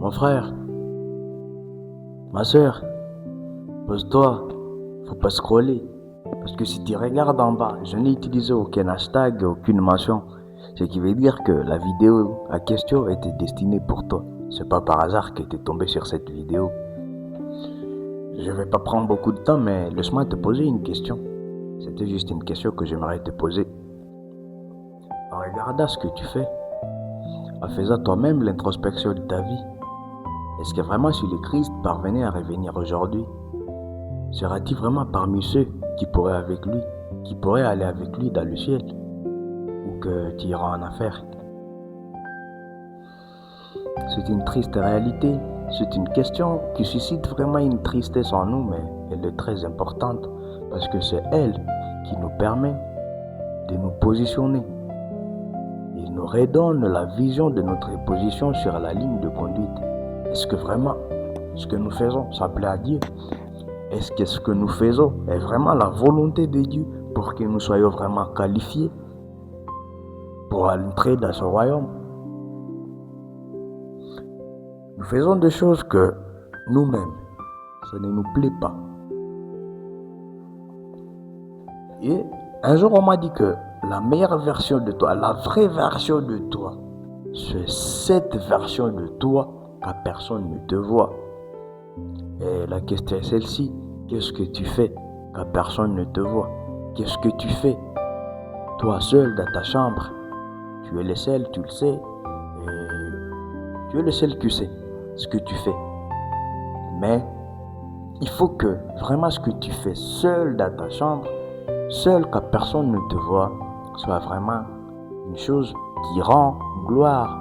Mon frère, ma soeur, pose-toi, faut pas scroller. Parce que si tu regardes en bas, je n'ai utilisé aucun hashtag, aucune mention. Ce qui veut dire que la vidéo à question était destinée pour toi. C'est pas par hasard que tu es tombé sur cette vidéo. Je vais pas prendre beaucoup de temps, mais laisse-moi te poser une question. C'était juste une question que j'aimerais te poser. En regardant ce que tu fais, en faisant toi-même l'introspection de ta vie, est-ce que vraiment si le Christ parvenait à revenir aujourd'hui, seras-tu vraiment parmi ceux qui pourraient aller avec lui dans le ciel, ou que tu iras en enfer? C'est une triste réalité, c'est une question qui suscite vraiment une tristesse en nous, mais elle est très importante, parce que c'est elle qui nous permet de nous positionner. Il nous redonne la vision de notre position sur la ligne de conduite. Est-ce que vraiment ce que nous faisons, ça plaît à Dieu? Est-ce que ce que nous faisons est vraiment la volonté de Dieu pour que nous soyons vraiment qualifiés pour entrer dans son royaume? Nous faisons des choses que nous-mêmes, ça ne nous plaît pas. Et un jour, on m'a dit que la meilleure version de toi, la vraie version de toi, c'est cette version de toi qu'à personne ne te voit. Et la question est celle-ci. Qu'est-ce que tu fais quand personne ne te voit? Qu'est-ce que tu fais toi seul dans ta chambre? Tu es le seul, tu le sais. Et tu es le seul qui sait ce que tu fais. Mais il faut que vraiment ce que tu fais seul dans ta chambre, seul quand personne ne te voit, soit vraiment une chose qui rend gloire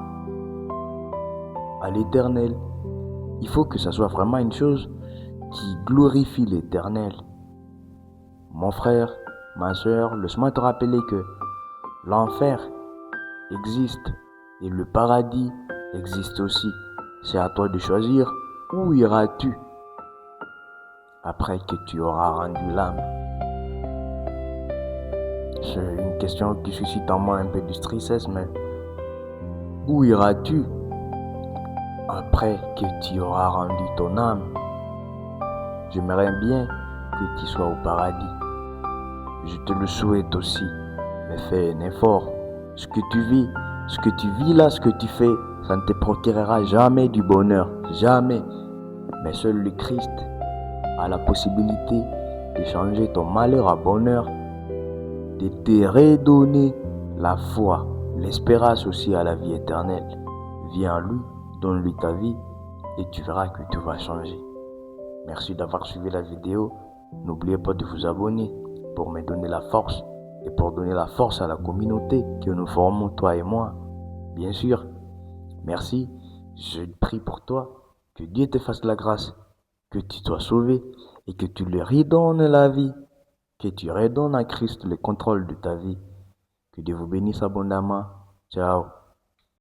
à l'Éternel. Il faut que ça soit vraiment une chose qui glorifie l'Éternel. Mon frère, ma soeur, laisse-moi te rappeler que l'enfer existe et le paradis existe aussi. C'est à toi de choisir où iras-tu après que tu auras rendu l'âme. C'est une question qui suscite en moi un peu de tristesse, mais où iras-tu après que tu auras rendu ton âme? J'aimerais bien que tu sois au paradis. Je te le souhaite aussi, mais fais un effort. Ce que tu vis là, ce que tu fais, ça ne te procurera jamais du bonheur, jamais. Mais seul le Christ a la possibilité de changer ton malheur à bonheur, de te redonner la foi, l'espérance aussi à la vie éternelle. Viens à lui, donne-lui ta vie et tu verras que tout va changer. Merci d'avoir suivi la vidéo. N'oubliez pas de vous abonner pour me donner la force et pour donner la force à la communauté que nous formons, toi et moi. Bien sûr, merci. Je prie pour toi. Que Dieu te fasse la grâce, que tu sois sauvé et que tu lui redonnes la vie, que tu redonnes à Christ le contrôle de ta vie. Que Dieu vous bénisse abondamment. Ciao.